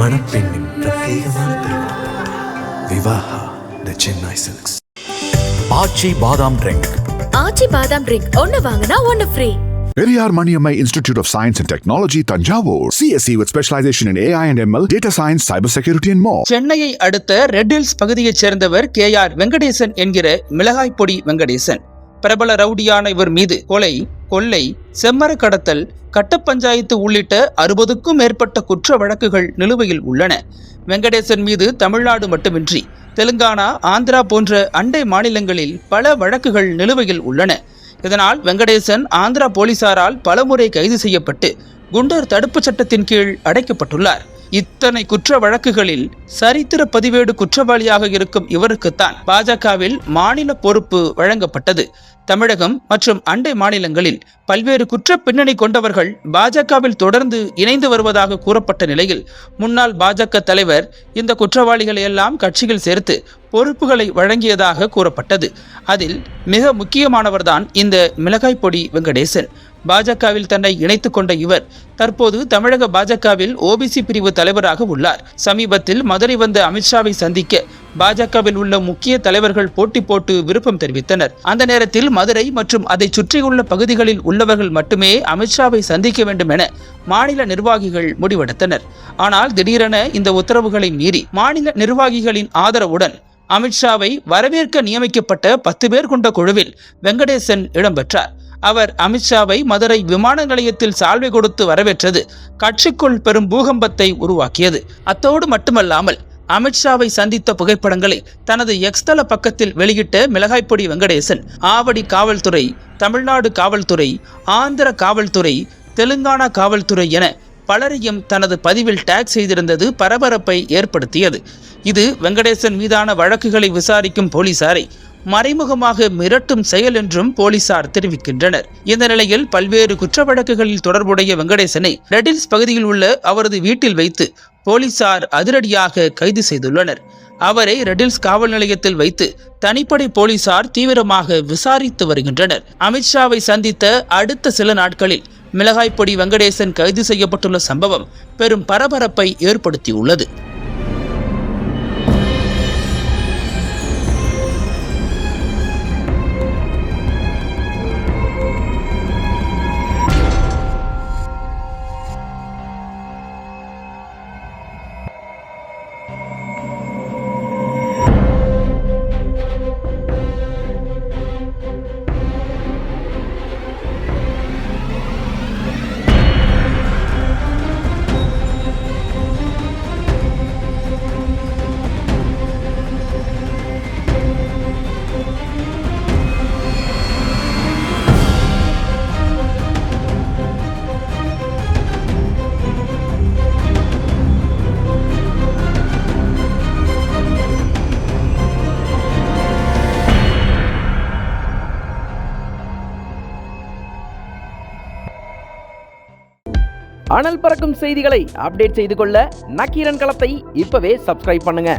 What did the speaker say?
மணப்பெண்ணின் பிரத்யேகமான திருமணம். விவாஹா தி சென்னை சில்க்ஸ். ஆச்சி பாதாம் ட்ரிங்க். ஆச்சி பாதாம் ட்ரிங்க் ஒன்னு வாங்கினா ஒன்னு free. Periyar Maniammai Institute of Science and Technology, Tanjavur. CSE with specialization in AI and ML, data science, cybersecurity and more. சென்னையை அடுத்த ரெட் ஹில்ஸ் பகுதியைச் சேர்ந்தவர் KR வெங்கடேசன் என்கிற மிளகாய் பொடி வெங்கடேசன். பிரபல ரவுடியான இவர் மீது கொலை, கொள்ளை, செம்மர கடத்தல், கட்ட பஞ்சாயத்து உள்ளிட்ட 60க்கும் மேற்பட்ட குற்ற வழக்குகள் நிலுவையில் உள்ளன. வெங்கடேசன் மீது தமிழ்நாடு மட்டுமின்றி தெலுங்கானா, ஆந்திரா போன்ற அண்டை மாநிலங்களில் பல வழக்குகள் நிலுவையில் உள்ளன. இதனால் வெங்கடேசன் ஆந்திரா போலீசாரால் பலமுறை கைது செய்யப்பட்டு குண்டர் தடுப்பு சட்டத்தின் கீழ் அடைக்கப்பட்டுள்ளார். இத்தனை குற்ற வழக்குகளில் சரித்திர பதிவேடு குற்றவாளியாக இருக்கும் இவருக்குத்தான் பாஜகவில் மாநில பொறுப்பு வழங்கப்பட்டது. தமிழகம் மற்றும் அண்டை மாநிலங்களில் பல்வேறு குற்ற பின்னணி கொண்டவர்கள் பாஜகவில் தொடர்ந்து இணைந்து வருவதாக கூறப்பட்ட நிலையில் முன்னாள் பாஜக தலைவர் இந்த குற்றவாளிகளை எல்லாம் கட்சியில் சேர்த்து பொறுப்புகளை வழங்கியதாக கூறப்பட்டது. அதில் மிக முக்கியமானவர்தான் இந்த மிளகாய் பொடி வெங்கடேசன். பாஜகவில் தன்னை இணைத்துக் கொண்ட இவர் தற்போது தமிழக பாஜகவில் OBC பிரிவு தலைவராக உள்ளார். சமீபத்தில் மதுரை வந்த அமித்ஷாவை சந்திக்க பாஜகவில் உள்ள முக்கிய தலைவர்கள் போட்டி போட்டு விருப்பம் தெரிவித்தனர். அந்த நேரத்தில் மதுரை மற்றும் அதை சுற்றியுள்ள பகுதிகளில் உள்ளவர்கள் மட்டுமே அமித்ஷாவை சந்திக்க வேண்டும் என மாநில நிர்வாகிகள் முடிவெடுத்தனர். ஆனால் திடீரென இந்த உத்தரவுகளை மீறி மாநில நிர்வாகிகளின் ஆதரவுடன் அமித்ஷாவை வரவேற்க நியமிக்கப்பட்ட 10 பேர் கொண்ட குழுவில் வெங்கடேசன் இடம்பெற்றார். அவர் அமித்ஷாவை மதுரை விமான நிலையத்தில் சால்வை கொடுத்து வரவேற்றது கட்சிக்குள் பெரும் பூகம்பத்தை உருவாக்கியது. அத்தோடு மட்டுமல்லாமல் அமித்ஷாவை சந்தித்த புகைப்படங்களை தனது எக்ஸ் தள பக்கத்தில் வெளியிட்ட மிளகாய்பொடி வெங்கடேசன் ஆவடி காவல்துறை, தமிழ்நாடு காவல்துறை, ஆந்திர காவல்துறை, தெலுங்கானா காவல்துறை என பலரையும் தனது பதிவில் டேக் செய்திருந்தது பரபரப்பை ஏற்படுத்தியது. இது வெங்கடேசன் மீதான வழக்குகளை விசாரிக்கும் போலீசாரை மறைமுகமாக மிரட்டும் செயல் என்றும் போலீசார் தெரிவிக்கின்றனர். இந்த நிலையில் பல்வேறு குற்ற வழக்குகளில் தொடர்புடைய வெங்கடேசனை ரெட் ஹில்ஸ் பகுதியில் உள்ள அவரது வீட்டில் வைத்து போலீசார் அதிரடியாக கைது செய்துள்ளனர். அவரை ரெட் ஹில்ஸ் காவல் நிலையத்தில் வைத்து தனிப்படை போலீசார் தீவிரமாக விசாரித்து வருகின்றனர். அமித்ஷாவை சந்தித்த அடுத்த சில நாட்களில் மிளகாய் பொடி வெங்கடேசன் கைது செய்யப்பட்டுள்ள சம்பவம் பெரும் பரபரப்பை ஏற்படுத்தியுள்ளது. அனல் பறக்கும் செய்திகளை அப்டேட் செய்து கொள்ள நக்கீரன் களத்தை இப்பவே சப்ஸ்கிரைப் பண்ணுங்க.